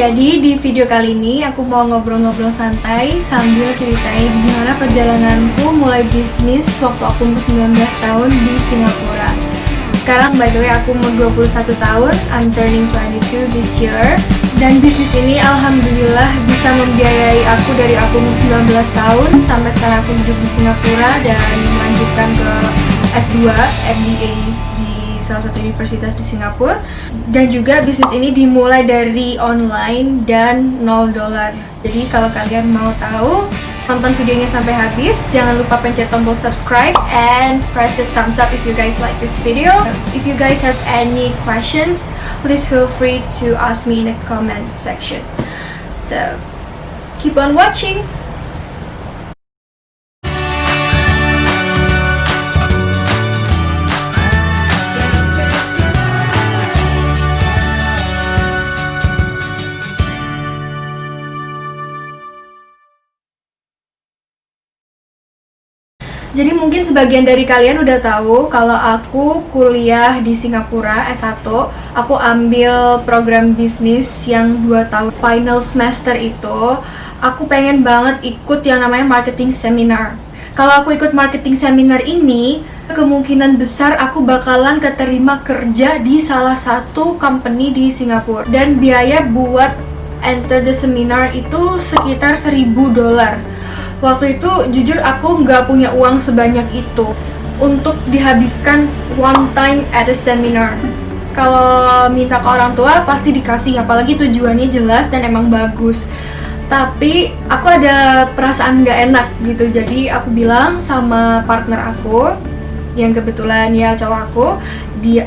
Jadi di video kali ini aku mau ngobrol-ngobrol santai sambil ceritain gimana perjalananku mulai bisnis waktu aku umur 19 tahun di Singapura. Sekarang by the way aku umur 21 tahun, I'm turning 22 this year. Dan bisnis ini alhamdulillah bisa membiayai aku dari aku umur 19 tahun sampai sekarang aku hidup di Singapura dan melanjutkan ke S2 MBA di salah satu universitas di Singapura. Dan juga bisnis ini dimulai dari online dan $0. Jadi kalau kalian mau tahu, tonton videonya sampai habis. Jangan lupa pencet tombol subscribe and press the thumbs up if you guys like this video. If you guys have any questions, please feel free to ask me in the comment section. So keep on watching. Jadi mungkin sebagian dari kalian udah tahu kalau aku kuliah di Singapura S1. Aku ambil program bisnis yang 2 tahun. Final semester itu aku pengen banget ikut yang namanya marketing seminar. Kalau aku ikut marketing seminar ini, kemungkinan besar aku bakalan keterima kerja di salah satu company di Singapura. Dan biaya buat enter the seminar itu sekitar $1.000. Waktu itu jujur aku nggak punya uang sebanyak itu untuk dihabiskan one time at a seminar. Kalau minta ke orang tua pasti dikasih, apalagi tujuannya jelas dan emang bagus. Tapi aku ada perasaan nggak enak gitu, jadi aku bilang sama partner aku yang kebetulan ya cowok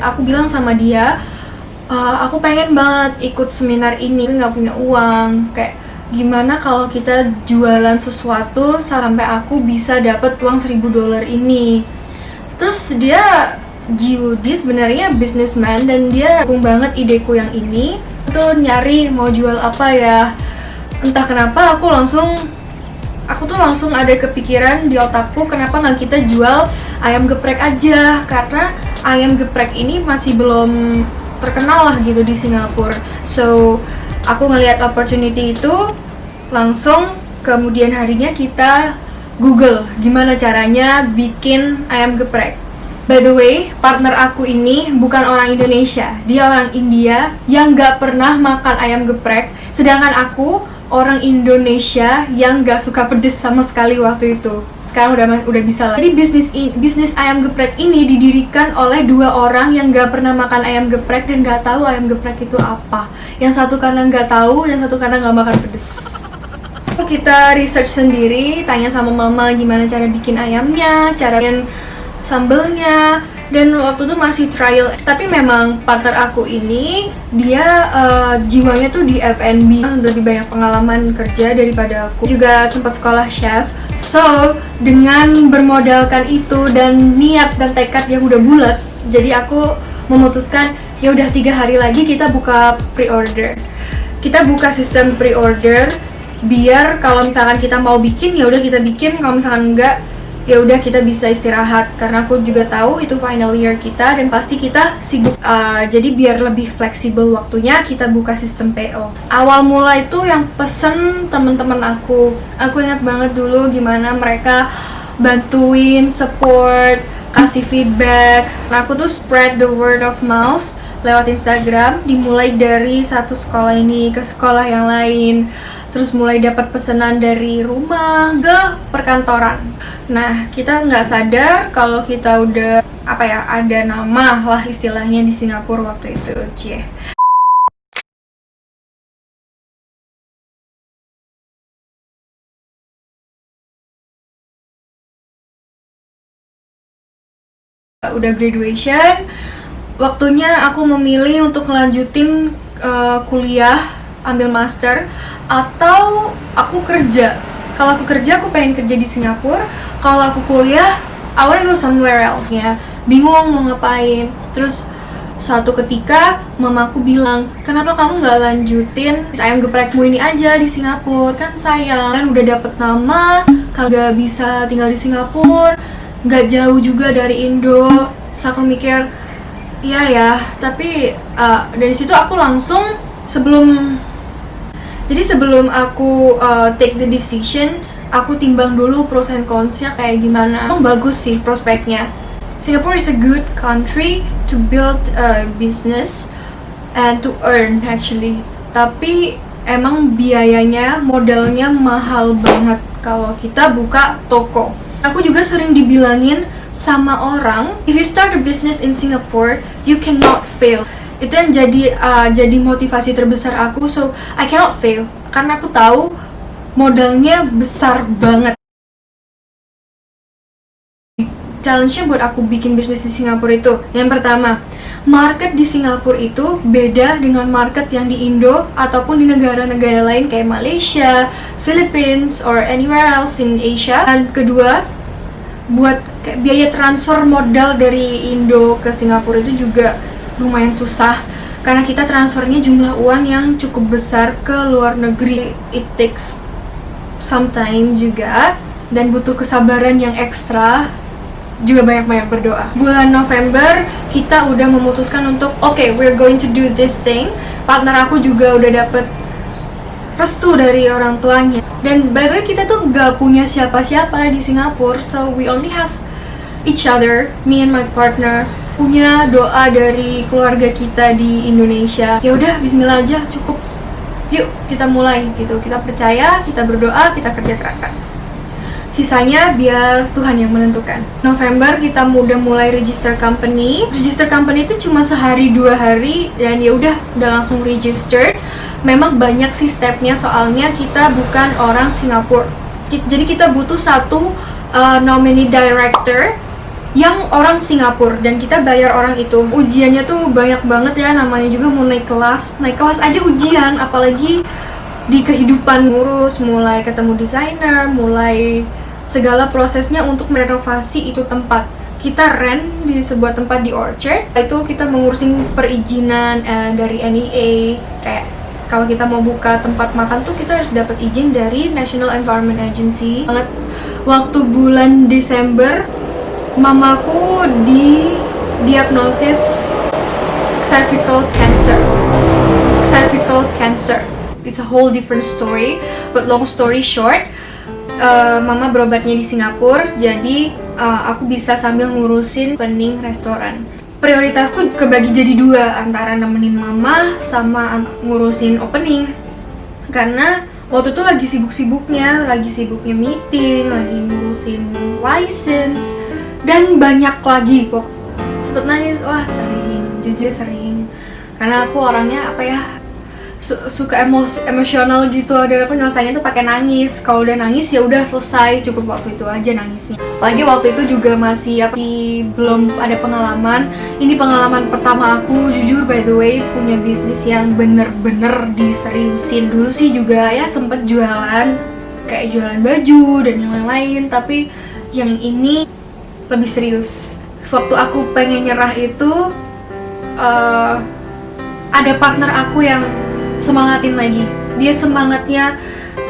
aku bilang sama dia, aku pengen banget ikut seminar ini, nggak punya uang, kayak gimana kalau kita jualan sesuatu sampai aku bisa dapat uang $1.000 ini. Terus dia Jiudi sebenarnya businessman dan dia dukung banget ideku yang ini. Tuh nyari mau jual apa ya. Entah kenapa aku tuh langsung ada kepikiran di otakku, kenapa nggak kita jual ayam geprek aja, karena ayam geprek ini masih belum terkenal lah gitu di Singapura. So aku ngelihat opportunity itu, langsung kemudian harinya kita Google gimana caranya bikin ayam geprek. By the way, partner aku ini bukan orang Indonesia, dia orang India yang gak pernah makan ayam geprek. Sedangkan aku orang Indonesia yang gak suka pedes sama sekali waktu itu. Sekarang udah bisa lah. Jadi bisnis ayam geprek ini didirikan oleh 2 orang yang gak pernah makan ayam geprek dan gak tahu ayam geprek itu apa. Yang satu karena gak tahu, yang satu karena gak makan pedes. Kita research sendiri, tanya sama mama gimana cara bikin ayamnya, cara bikin sambelnya, dan waktu itu masih trial. Tapi memang partner aku ini dia jiwanya tuh di F&B, lebih banyak pengalaman kerja daripada aku. Juga sempat sekolah chef. So dengan bermodalkan itu dan niat dan tekad yang udah bulat, jadi aku memutuskan ya udah 3 hari lagi kita buka pre-order. Kita buka sistem pre-order biar kalau misalkan kita mau bikin ya udah kita bikin, kalau misalkan enggak ya udah kita bisa istirahat, karena aku juga tahu itu final year kita dan pasti kita sibuk. Jadi biar lebih fleksibel waktunya kita buka sistem PO. Awal mula itu yang pesen temen-temen aku ingat banget dulu gimana mereka bantuin, support, kasih feedback. Nah, aku tuh spread the word of mouth lewat Instagram, dimulai dari satu sekolah ini ke sekolah yang lain, terus mulai dapat pesanan dari rumah ke perkantoran. Nah, kita nggak sadar kalau kita udah ada nama lah istilahnya di Singapura waktu itu. Cie. Udah graduation, waktunya aku memilih untuk ngelanjutin kuliah, ambil master, atau aku kerja. Kalau aku kerja, aku pengen kerja di Singapura. Kalau aku kuliah, I wanna go somewhere else. Ya, bingung mau ngapain. Terus suatu ketika mamaku bilang, kenapa kamu nggak lanjutin ayam geprekmu ini aja di Singapura? Kan sayang, kan udah dapet nama, kalau nggak bisa tinggal di Singapura, nggak jauh juga dari Indo. Terus aku mikir, iya ya, tapi dari situ aku langsung sebelum Jadi sebelum aku take the decision, aku timbang dulu pros and cons-nya kayak gimana. Emang bagus sih prospeknya. Singapore is a good country to build a business and to earn actually. Tapi emang biayanya, modalnya mahal banget kalau kita buka toko. Aku juga sering dibilangin sama orang, if you start a business in Singapore, you cannot fail. Itu yang jadi motivasi terbesar aku, so I cannot fail. Karena aku tahu modalnya besar banget. Challenge-nya buat aku bikin bisnis di Singapura itu, yang pertama, market di Singapura itu beda dengan market yang di Indo ataupun di negara-negara lain kayak Malaysia, Philippines, or anywhere else in Asia. Dan kedua, buat biaya transfer modal dari Indo ke Singapura itu juga lumayan susah karena kita transfernya jumlah uang yang cukup besar ke luar negeri. It takes some time juga dan butuh kesabaran yang ekstra, juga banyak-banyak berdoa. Bulan November kita udah memutuskan untuk we're going to do this thing. Partner aku juga udah dapet restu dari orang tuanya. Dan by the way kita tuh gak punya siapa-siapa di Singapura, so we only have each other, me and my partner. Punya doa dari keluarga kita di Indonesia. Ya udah, bismillah aja, cukup. Yuk kita mulai gitu. Kita percaya, kita berdoa, kita kerja keras. Sisanya biar Tuhan yang menentukan. November kita udah mulai register company. Register company itu cuma sehari 2 hari dan ya udah langsung registered. Memang banyak sih stepnya soalnya kita bukan orang Singapura. Jadi kita butuh satu nominee director yang orang Singapura dan kita bayar orang itu. Ujiannya tuh banyak banget ya, namanya juga mau naik kelas aja ujian, apalagi di kehidupan. Ngurus, mulai ketemu desainer, mulai segala prosesnya untuk merenovasi itu tempat. Kita rent di sebuah tempat di Orchard. Itu kita mengurusin perizinan dari NEA. Kayak kalau kita mau buka tempat makan tuh kita harus dapat izin dari National Environment Agency. Waktu bulan Desember, mamaku didiagnosis cervical cancer. It's a whole different story, but long story short, mama berobatnya di Singapura, jadi aku bisa sambil ngurusin opening restoran. Prioritasku kebagi jadi 2, antara nemenin mama sama ngurusin opening. Karena waktu itu lagi sibuk-sibuknya meeting, lagi ngurusin license, dan banyak lagi kok. Sempet nangis, jujur sering. Karena aku orangnya suka emosional gitu, dan aku nyelesainnya tuh pakai nangis. Kalau udah nangis ya udah selesai, cukup waktu itu aja nangisnya. Apalagi waktu itu juga masih belum ada pengalaman. Ini pengalaman pertama aku, jujur by the way, punya bisnis yang bener-bener diseriusin. Dulu sih juga ya sempet jualan, kayak jualan baju dan yang lain-lain, tapi yang ini lebih serius. Waktu aku pengen nyerah itu ada partner aku yang semangatin lagi. Dia semangatnya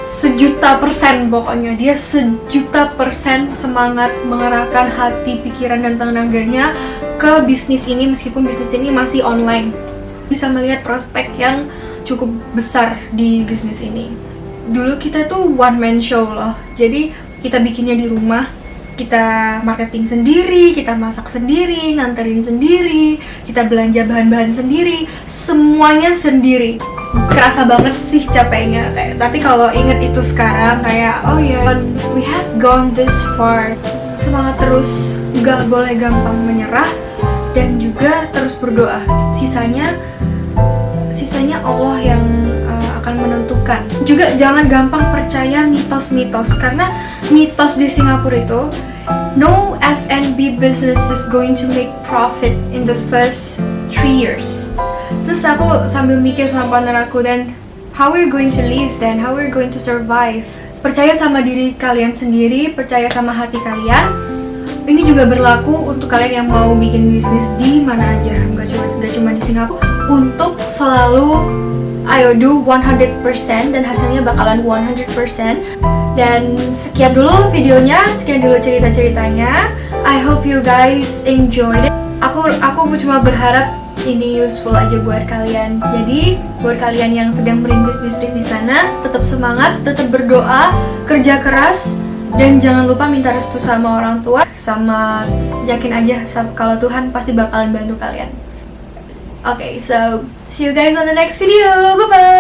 1.000.000% pokoknya. Dia 1.000.000% semangat mengerahkan hati, pikiran, dan tenaganya ke bisnis ini meskipun bisnis ini masih online. Bisa melihat prospek yang cukup besar di bisnis ini. Dulu kita tuh one man show loh. Jadi kita bikinnya di rumah. Kita marketing sendiri, kita masak sendiri, nganterin sendiri, kita belanja bahan-bahan sendiri, semuanya sendiri. Kerasa banget sih capeknya, tapi kalau inget itu sekarang kayak we have gone this far. Semangat terus, gak boleh gampang menyerah, dan juga terus berdoa. Sisanya Allah yang akan menentukan. Juga jangan gampang percaya mitos-mitos, karena mitos di Singapura itu no F&B business is going to make profit in the first 3 years. Terus aku sambil mikir sama partner aku, dan how we're going to live then, how we're going to survive. Percaya sama diri kalian sendiri, percaya sama hati kalian. Ini juga berlaku untuk kalian yang mau bikin bisnis di mana aja, nggak cuma di Singapura. Untuk selalu do 100% dan hasilnya bakalan 100%. Dan sekian dulu videonya, sekian dulu cerita-ceritanya. I hope you guys enjoyed it. Aku cuma berharap ini useful aja buat kalian. Jadi buat kalian yang sedang merintis bisnis di sana, tetap semangat, tetap berdoa, kerja keras, dan jangan lupa minta restu sama orang tua, sama yakin aja kalau Tuhan pasti bakalan bantu kalian. Okay, so see you guys on the next video. Bye bye.